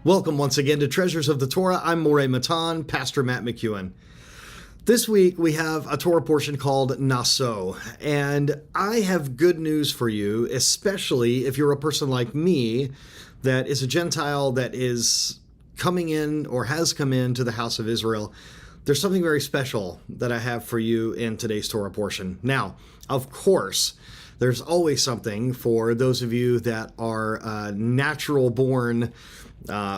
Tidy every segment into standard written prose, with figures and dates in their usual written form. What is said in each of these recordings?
Welcome once again to Treasures of the Torah. I'm Moreh Matan, Pastor Matt McEwen. This week we have a Torah portion called Nasso, and I have good news for you, especially if you're a person like me that is a Gentile that is coming in or has come into the house of Israel. There's something very special that I have for you in today's Torah portion. Now, of course, there's always something for those of you that are natural-born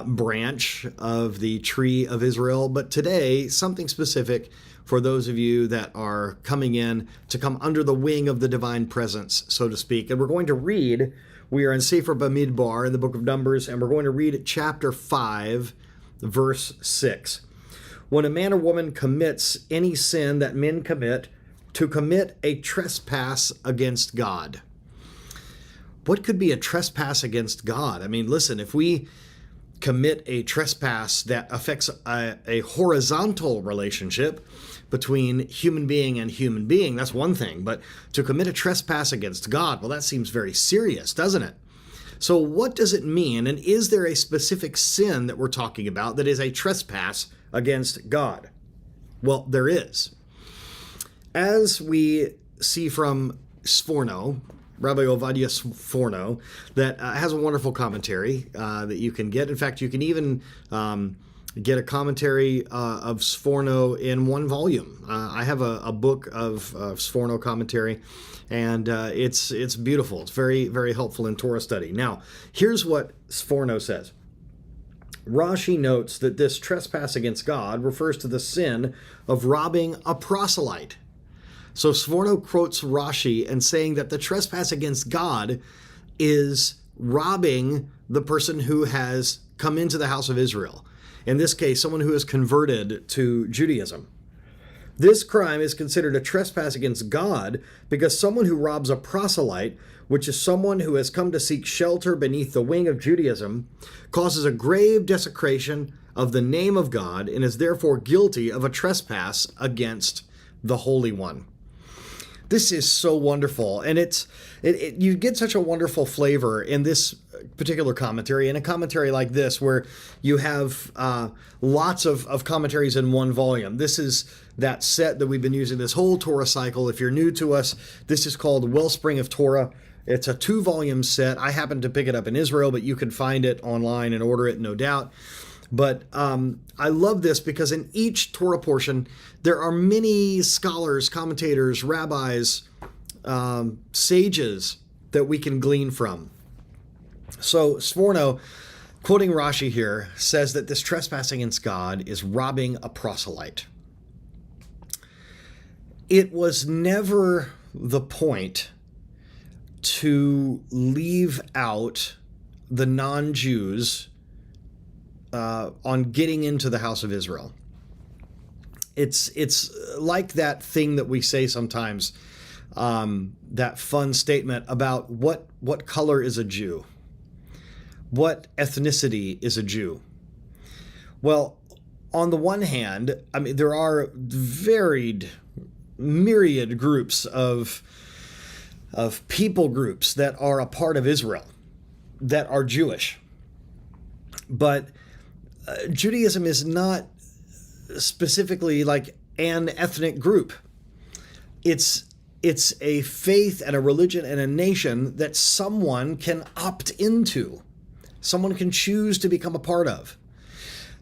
branch of the tree of Israel, but today something specific for those of you that are coming in to come under the wing of the divine presence, so to speak. And we're going to read, we are in Sefer Bamidbar in the book of Numbers, and we're going to read chapter 5, verse 6. When a man or woman commits any sin that men commit, to commit a trespass against God. What could be a trespass against God? I mean, listen, if we commit a trespass that affects a horizontal relationship between human being and human being, that's one thing. But to commit a trespass against God, well, that seems very serious, doesn't it? So what does it mean? And is there a specific sin that we're talking about that is a trespass against God? Well, there is. As we see from Sforno, Rabbi Ovadia Sforno, that has a wonderful commentary that you can get. In fact, you can even get a commentary of Sforno in one volume. I have a book of Sforno commentary, and it's beautiful. It's very, very helpful in Torah study. Now, here's what Sforno says. Rashi notes that this trespass against God refers to the sin of robbing a proselyte. So Sforno quotes Rashi and saying that the trespass against God is robbing the person who has come into the house of Israel. In this case, someone who has converted to Judaism. This crime is considered a trespass against God because someone who robs a proselyte, which is someone who has come to seek shelter beneath the wing of Judaism, causes a grave desecration of the name of God and is therefore guilty of a trespass against the Holy One. This is so wonderful, and you get such a wonderful flavor in this particular commentary, in a commentary like this, where you have lots of commentaries in one volume. This is that set that we've been using this whole Torah cycle. If you're new to us, this is called Wellspring of Torah. It's a 2-volume set. I happened to pick it up in Israel, but you can find it online and order it, no doubt. But I love this because in each Torah portion, there are many scholars, commentators, rabbis, sages that we can glean from. So Sforno, quoting Rashi here, says that this trespassing against God is robbing a proselyte. It was never the point to leave out the non-Jews on getting into the house of Israel. It's like that thing that we say sometimes, that fun statement about what color is a Jew? What ethnicity is a Jew? Well, on the one hand, I mean, there are varied, myriad groups of people groups that are a part of Israel that are Jewish. But Judaism is not specifically like an ethnic group. It's a faith and a religion and a nation that someone can opt into. Someone can choose to become a part of.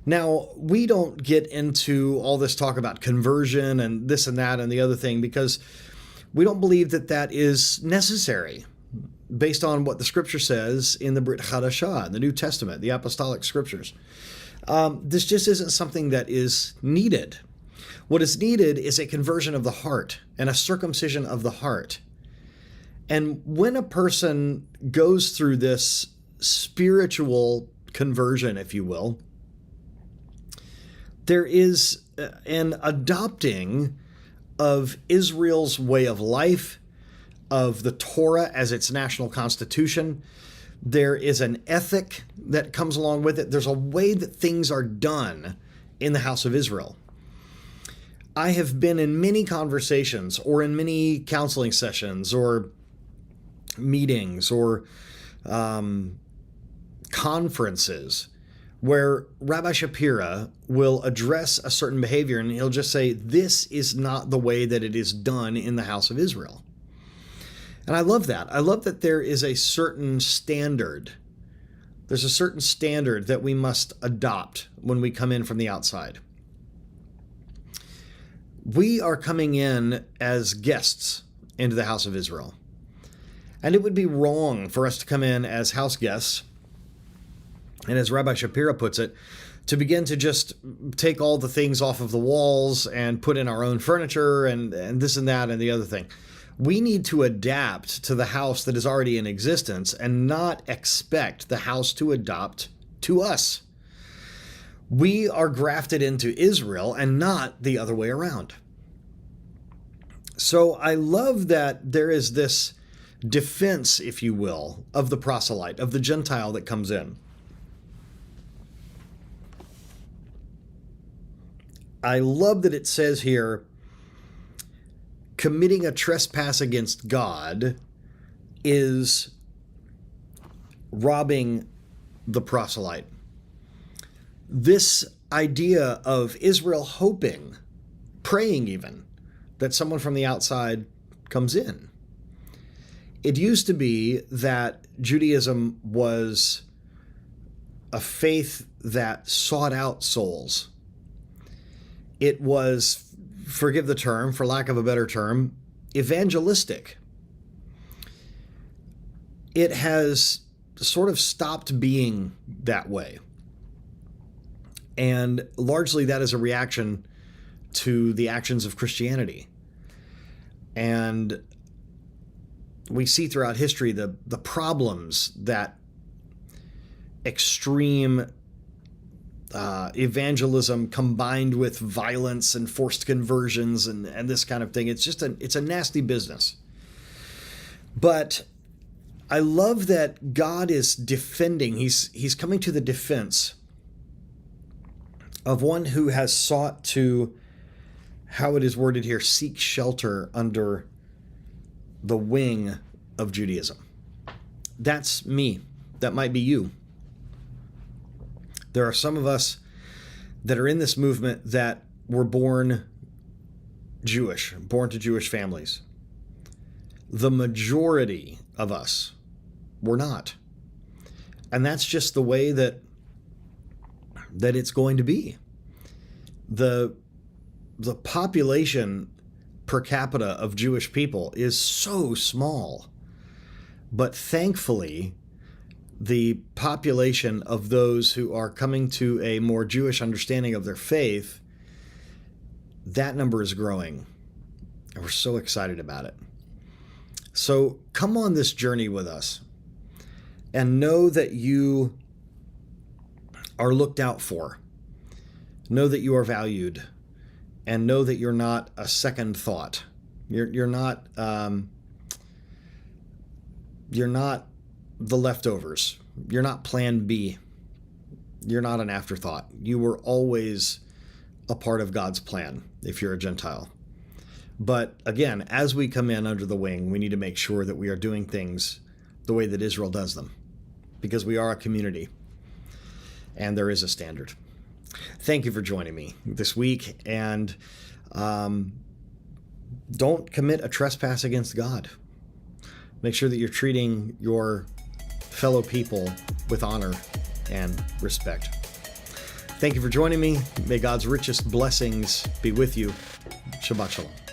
Now, we don't get into all this talk about conversion and this and that and the other thing because we don't believe that that is necessary based on what the scripture says in the Brit Chadashah, in the New Testament, the apostolic scriptures. This just isn't something that is needed. What is needed is a conversion of the heart and a circumcision of the heart. And when a person goes through this spiritual conversion, if you will, there is an adopting of Israel's way of life, of the Torah as its national constitution. There is an ethic that comes along with it. There's a way that things are done in the house of Israel. I have been in many conversations or in many counseling sessions or meetings or conferences where Rabbi Shapira will address a certain behavior and he'll just say, this is not the way that it is done in the house of Israel. And I love that. I love that there is a certain standard. There's a certain standard that we must adopt when we come in from the outside. We are coming in as guests into the house of Israel. And it would be wrong for us to come in as house guests, and as Rabbi Shapira puts it, to begin to just take all the things off of the walls and put in our own furniture and this and that and the other thing. We need to adapt to the house that is already in existence and not expect the house to adapt to us. We are grafted into Israel and not the other way around. So I love that there is this defense, if you will, of the proselyte, of the Gentile that comes in. I love that it says here, committing a trespass against God is robbing the proselyte. This idea of Israel hoping, praying even, that someone from the outside comes in. It used to be that Judaism was a faith that sought out souls. It was, forgive the term, for lack of a better term, evangelistic. It has sort of stopped being that way. And largely that is a reaction to the actions of Christianity. And we see throughout history the problems that extreme evangelism combined with violence and forced conversions and this kind of thing. It's a nasty business. But I love that God is defending. He's coming to the defense of one who has sought to, how it is worded here, seek shelter under the wing of Judaism. That's me. That might be you. There are some of us that are in this movement that were born Jewish, born to Jewish families. The majority of us were not. And that's just the way that it's going to be. The population per capita of Jewish people is so small. But thankfully, the population of those who are coming to a more Jewish understanding of their faith, that number is growing. And we're so excited about it. So come on this journey with us and know that you are looked out for. Know that you are valued, and know that you're not a second thought. You're not the leftovers. You're not plan B. You're not an afterthought. You were always a part of God's plan if you're a Gentile. But again, as we come in under the wing, we need to make sure that we are doing things the way that Israel does them, because we are a community and there is a standard. Thank you for joining me this week, and don't commit a trespass against God. Make sure that you're treating your fellow people with honor and respect. Thank you for joining me. May God's richest blessings be with you. Shabbat Shalom.